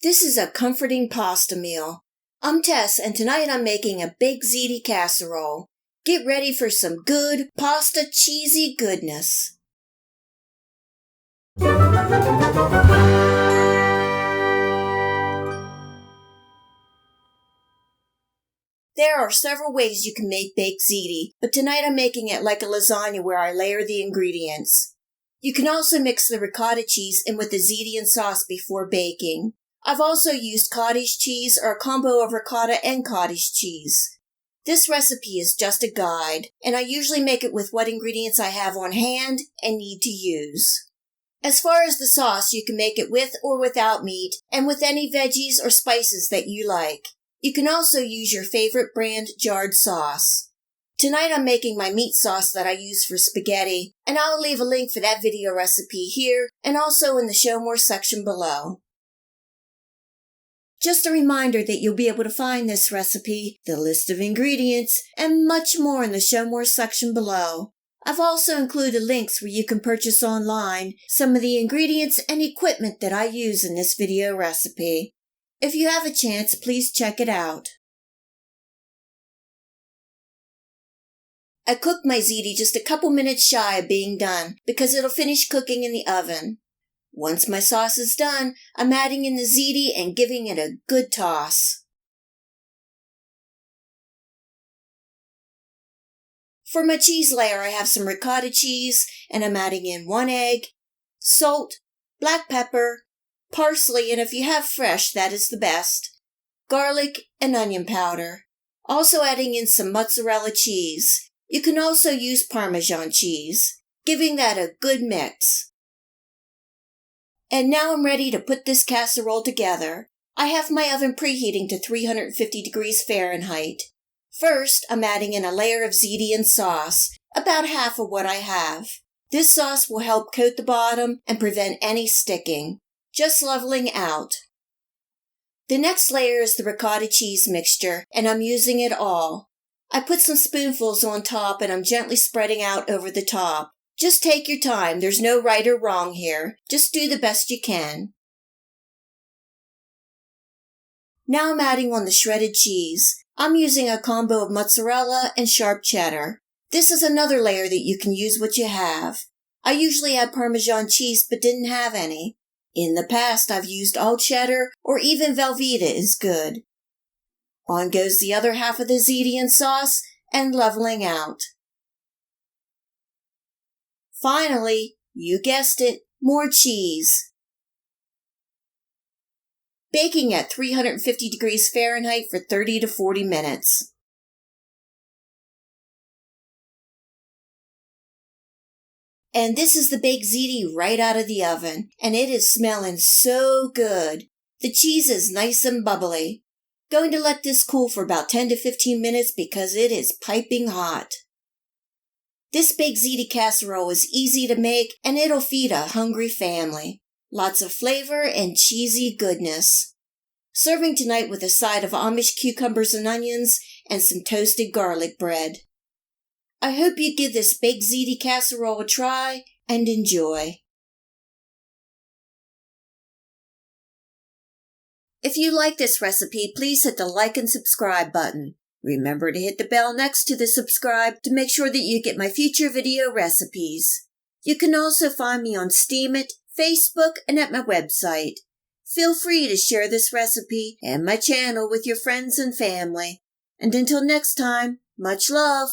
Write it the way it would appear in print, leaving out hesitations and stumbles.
This is a comforting pasta meal. I'm Tess, and tonight I'm making a big Ziti Casserole. Get ready for some good pasta cheesy goodness. There are several ways you can make baked ziti, but tonight I'm making it like a lasagna where I layer the ingredients. You can also mix the ricotta cheese in with the ziti and sauce before baking. I've also used cottage cheese or a combo of ricotta and cottage cheese. This recipe is just a guide, and I usually make it with what ingredients I have on hand and need to use. As far as the sauce, you can make it with or without meat and with any veggies or spices that you like. You can also use your favorite brand jarred sauce. Tonight I'm making my meat sauce that I use for spaghetti, and I'll leave a link for that video recipe here and also in the Show More section below. Just a reminder that you'll be able to find this recipe, the list of ingredients, and much more in the Show More section below. I've also included links where you can purchase online some of the ingredients and equipment that I use in this video recipe. If you have a chance, please check it out. I cooked my ziti just a couple minutes shy of being done because it'll finish cooking in the oven. Once my sauce is done, I'm adding in the ziti and giving it a good toss. For my cheese layer, I have some ricotta cheese, and I'm adding in 1 egg, salt, black pepper, parsley, and if you have fresh, that is the best, garlic, and onion powder. Also adding in some mozzarella cheese. You can also use Parmesan cheese, giving that a good mix. And now I'm ready to put this casserole together. I have my oven preheating to 350 degrees Fahrenheit. First, I'm adding in a layer of ziti and sauce, about half of what I have. This sauce will help coat the bottom and prevent any sticking, just leveling out. The next layer is the ricotta cheese mixture, and I'm using it all. I put some spoonfuls on top and I'm gently spreading out over the top. Just take your time, there's no right or wrong here. Just do the best you can. Now I'm adding on the shredded cheese. I'm using a combo of mozzarella and sharp cheddar. This is another layer that you can use what you have. I usually add Parmesan cheese but didn't have any. In the past I've used all cheddar or even Velveeta is good. On goes the other half of the ziti and sauce and leveling out. Finally, you guessed it, more cheese. Baking at 350 degrees Fahrenheit for 30 to 40 minutes. And this is the baked ziti right out of the oven, and it is smelling so good. The cheese is nice and bubbly. Going to let this cool for about 10 to 15 minutes because it is piping hot. This baked ziti casserole is easy to make and it'll feed a hungry family. Lots of flavor and cheesy goodness. Serving tonight with a side of Amish cucumbers and onions and some toasted garlic bread. I hope you give this baked ziti casserole a try and enjoy. If you like this recipe, please hit the like and subscribe button. Remember to hit the bell next to the subscribe to make sure that you get my future video recipes. You can also find me on Steemit, Facebook, and at my website. Feel free to share this recipe and my channel with your friends and family. And until next time, much love!